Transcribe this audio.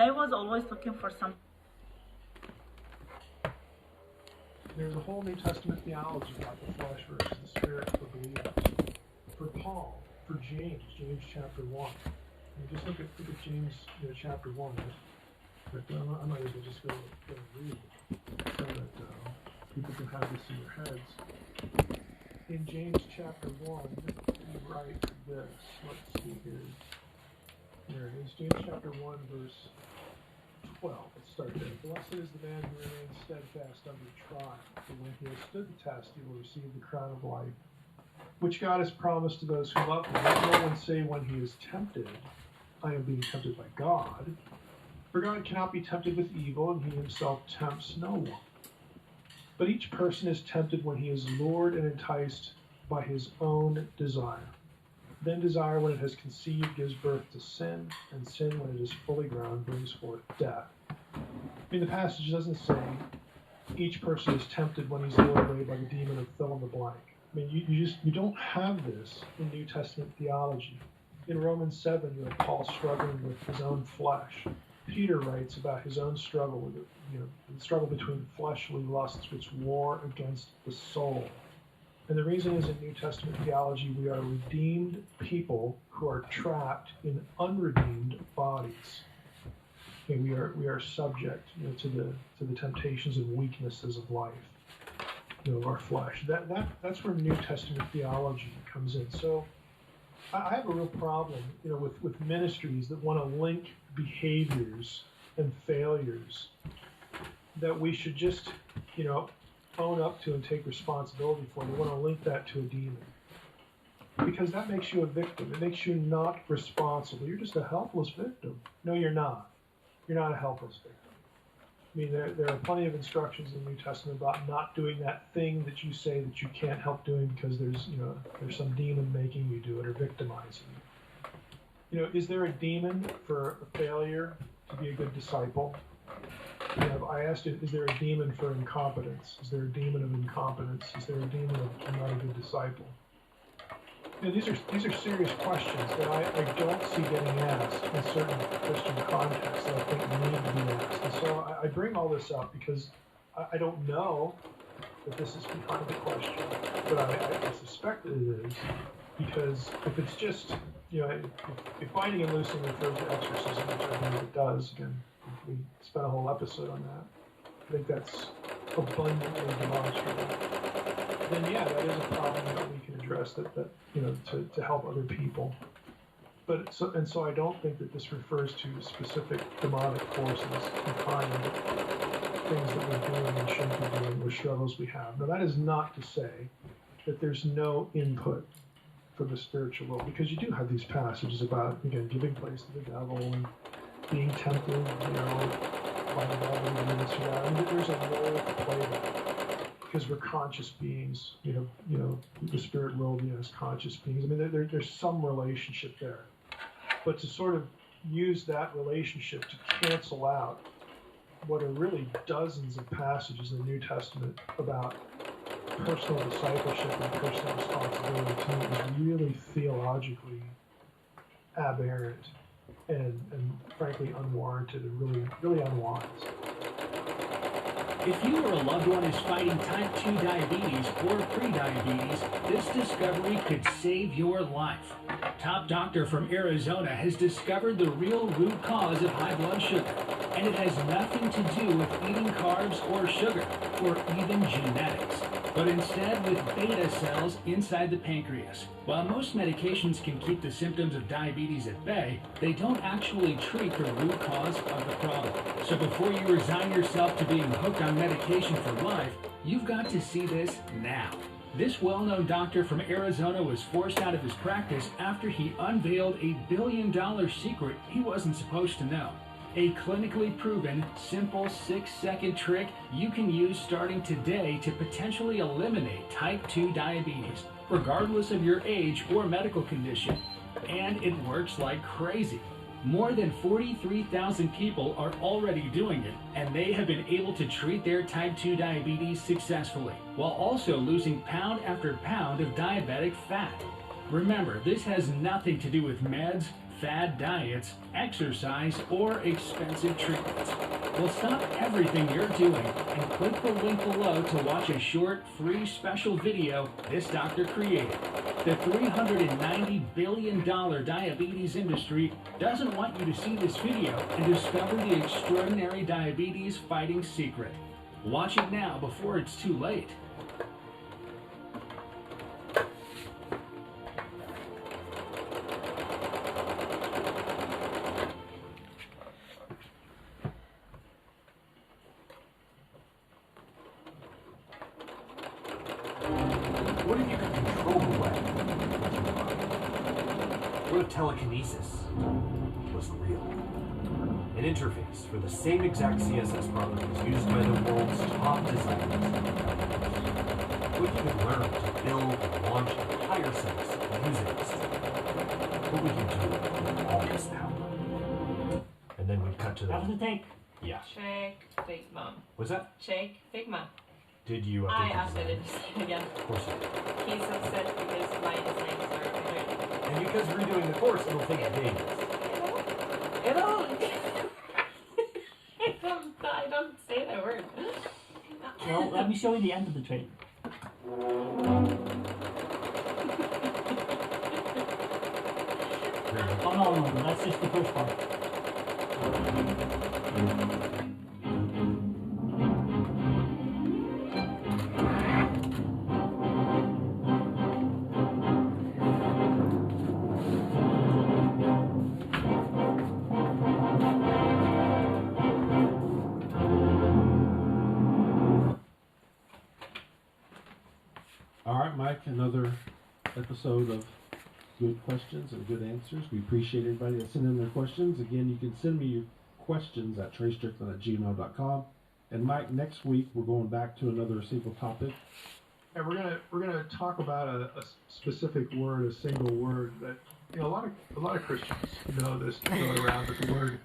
I was always looking for some. There's a whole New Testament theology about the flesh versus the spirit for believers. For Paul, for James chapter 1. And just look at James chapter 1. But I might as well just go and read it so that people can have this in their heads. In James chapter 1, he writes this. Let's see here. There it is. James chapter 1, verse 12. Let's start there. Blessed is the man who remains steadfast under trial, for when he has stood the test, he will receive the crown of life, which God has promised to those who love him. Let no one say when he is tempted, I am being tempted by God. For God cannot be tempted with evil, and he himself tempts no one. But each person is tempted when he is lured and enticed by his own desire. Then desire, when it has conceived, gives birth to sin, and sin, when it is fully grown, brings forth death. I mean, the passage doesn't say each person is tempted when he's lured away by the demon of fill in the blank. I mean, you don't have this in New Testament theology. In Romans 7, you have Paul struggling with his own flesh. Peter writes about his own struggle with it, the struggle between fleshly lusts which war against the soul. And the reason is in New Testament theology, we are redeemed people who are trapped in unredeemed bodies. Okay, we are subject to the temptations and weaknesses of life, of our flesh. That's where New Testament theology comes in. So I have a real problem, with ministries that want to link behaviors and failures that we should just, own up to and take responsibility for. They want to link that to a demon. Because that makes you a victim. It makes you not responsible. You're just a helpless victim. No, you're not. You're not a helpless victim. I mean, there are plenty of instructions in the New Testament about not doing that thing that you say that you can't help doing because there's some demon making you do it or victimizing you. Is there a demon for a failure to be a good disciple? I asked you, is there a demon for incompetence? Is there a demon of incompetence? Is there a demon of I'm not a good disciple? These are serious questions that I don't see getting asked in certain Christian contexts that I think need to be asked. And so I bring all this up because I don't know that this is behind the question, but I suspect that it is, because if it's just, if binding and loosing refers to exorcism, which I believe it does, again, we spent a whole episode on that. I think that's abundantly demonstrable. Then yeah, that is a problem that we can address that to help other people. But so I don't think that this refers to specific demonic forces behind things that we're doing and shouldn't be doing or struggles we have. Now that is not to say that there's no input from the spiritual world, because you do have these passages about, again, giving place to the devil and being tempted, by the devil and this or that. I mean, there's a role to play there, because we're conscious beings. The spirit world is conscious beings. I mean, there's some relationship there, but to sort of use that relationship to cancel out what are really dozens of passages in the New Testament about personal discipleship and personal responsibility, to me is really theologically aberrant and frankly unwarranted and really unwise. If you or a loved one is fighting type 2 diabetes or prediabetes, this discovery could save your life. Top doctor from Arizona has discovered the real root cause of high blood sugar, and it has nothing to do with eating carbs or sugar, or even genetics, but instead with beta cells inside the pancreas. While most medications can keep the symptoms of diabetes at bay, they don't actually treat the root cause of the problem. So before you resign yourself to being hooked on medication for life, you've got to see this now. This well-known doctor from Arizona was forced out of his practice after he unveiled a billion-dollar secret he wasn't supposed to know. A clinically proven, simple 6-second trick you can use starting today to potentially eliminate type 2 diabetes, regardless of your age or medical condition. And it works like crazy. More than 43,000 people are already doing it, and they have been able to treat their type 2 diabetes successfully, while also losing pound after pound of diabetic fat. Remember, this has nothing to do with meds, fad diets, exercise, or expensive treatments. Well, stop everything you're doing and click the link below to watch a short, free special video this doctor created. The $390 billion diabetes industry doesn't want you to see this video and discover the extraordinary diabetes fighting secret. Watch it now before it's too late. What if you could control the web? What if telekinesis was real? An interface for the same exact CSS properties used by the world's top designers. What if you could learn to build and launch entire sites using this? What would you do with all this power? And then we'd cut to the... How does it take? Yeah. Check Figma. What's that? Check Figma. Did you update I the updated design? it again. Of course you did. He's upset because my designs are good. And because redoing the course, it'll take days. I don't say that word. Well, let me show you the end of the trade. Oh, no, that's just the first part. All right, Mike, another episode of good questions and good answers. We appreciate everybody that sent in their questions. Again, you can send me your questions at treystrickland@gmail.com. And Mike, next week we're going back to another single topic. And we're gonna talk about a specific word, a single word that a lot of Christians know this to go around, but the word